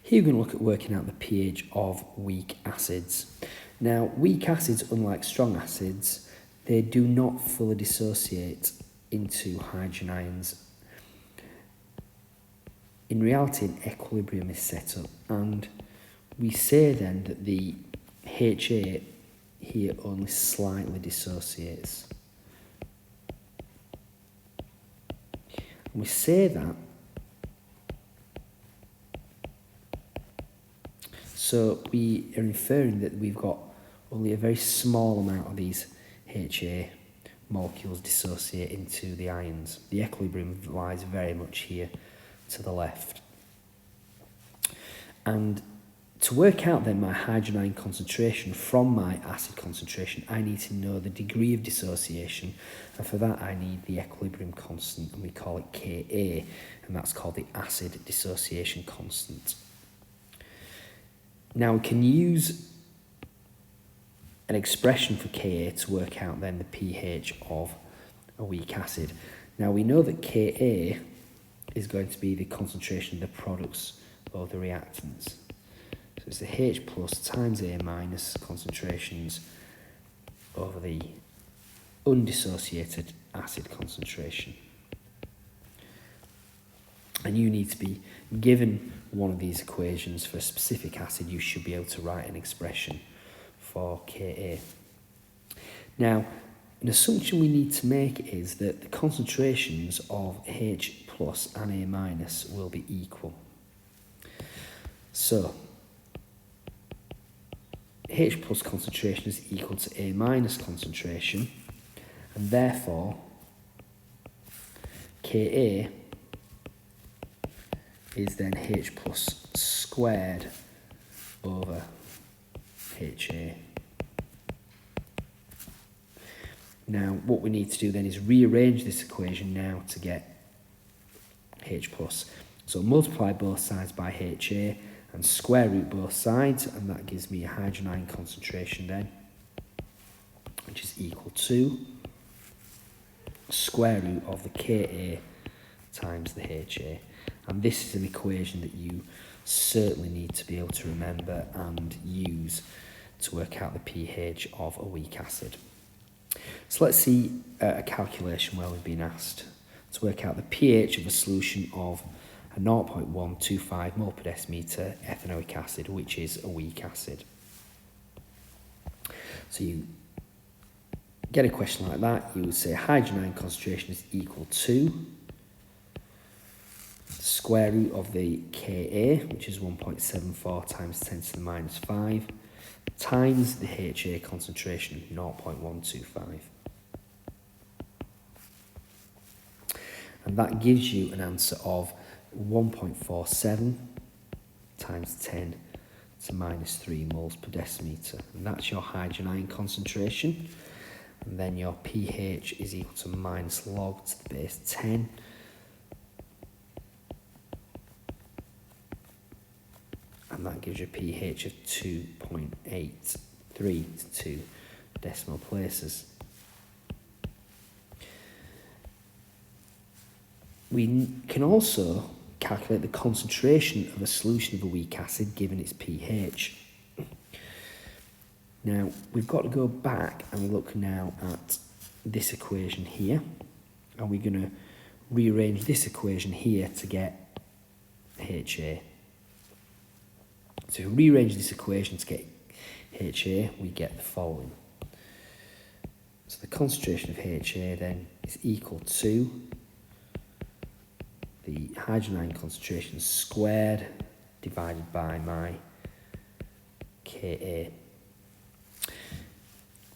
Here we're going to look at working out the pH of weak acids. Now, weak acids, unlike strong acids, they do not fully dissociate into hydrogen ions. In reality, an equilibrium is set up, and we say then that the HA here only slightly dissociates. And we say that so we are inferring that we've got only a very small amount of these HA molecules dissociate into the ions. The equilibrium lies very much here to the left. And to work out then my hydrogen ion concentration from my acid concentration, I need to know the degree of dissociation, and for that I need the equilibrium constant, and we call it Ka, and that's called the acid dissociation constant. Now we can use an expression for Ka to work out then the pH of a weak acid. Now we know that Ka is going to be the concentration of the products of the reactants. So it's the H plus times A minus concentrations over the undissociated acid concentration. And you need to be given one of these equations for a specific acid. You should be able to write an expression for Ka. Now, an assumption we need to make is that the concentrations of H plus and A minus will be equal. So, H plus concentration is equal to A minus concentration, and therefore Ka is then H plus squared over HA. Now, what we need to do then is rearrange this equation now to get H plus. So multiply both sides by HA and square root both sides, and that gives me a hydrogen ion concentration then, which is equal to square root of the Ka times the HA. And this is an equation that you certainly need to be able to remember and use to work out the pH of a weak acid. So let's see a calculation where we've been asked to work out the pH of a solution of a 0.125 mole per decimetre ethanoic acid, which is a weak acid. So you get a question like that, you would say hydrogen ion concentration is equal to the square root of the Ka, which is 1.74 times 10 to the minus 5, times the HA concentration, 0.125. And that gives you an answer of 1.47 times 10 to minus 3 moles per decimetre. And that's your hydrogen ion concentration. And then your pH is equal to minus log to the base 10. And that gives you a pH of 2.83 to 2 decimal places. We can also calculate the concentration of a solution of a weak acid given its pH. Now, we've got to go back and look now at this equation here, and we're going to rearrange this equation here to get HA. So if we rearrange this equation to get HA, we get the following. So the concentration of HA then is equal to the hydrogen ion concentration squared divided by my Ka.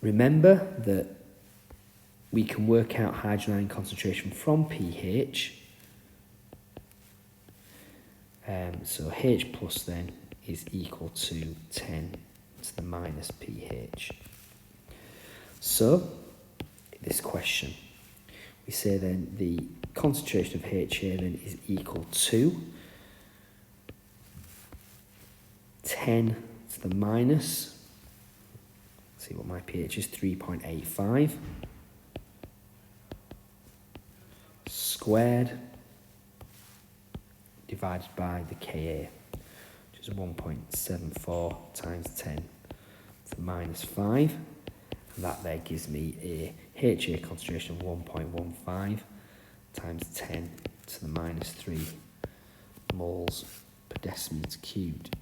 Remember that we can work out hydrogen ion concentration from pH. So H plus then is equal to 10 to the minus pH. So, this question, we say then the concentration of HA then is equal to 10 to the minus, let's see what my pH is, 3.85 squared divided by the Ka. which is 1.74 times 10 to the minus 5. And that there gives me a HA concentration of 1.15 times 10 to the minus 3 moles per decimetre cubed.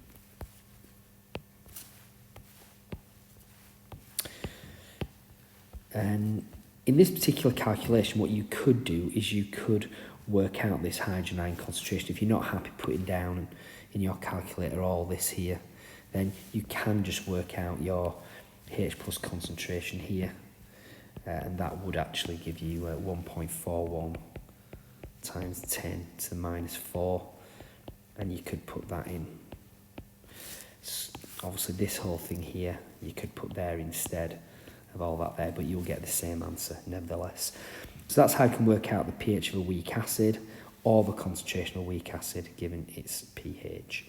And in this particular calculation, what you could do is you could work out this hydrogen ion concentration. If you're not happy putting down in your calculator all this here, then you can just work out your H plus concentration here, and that would actually give you 1.41 times 10 to the minus 4, and you could put that in. Obviously this whole thing here you could put there instead of all that there, but you'll get the same answer nevertheless. So that's how you can work out the pH of a weak acid or the concentration of a weak acid given its pH.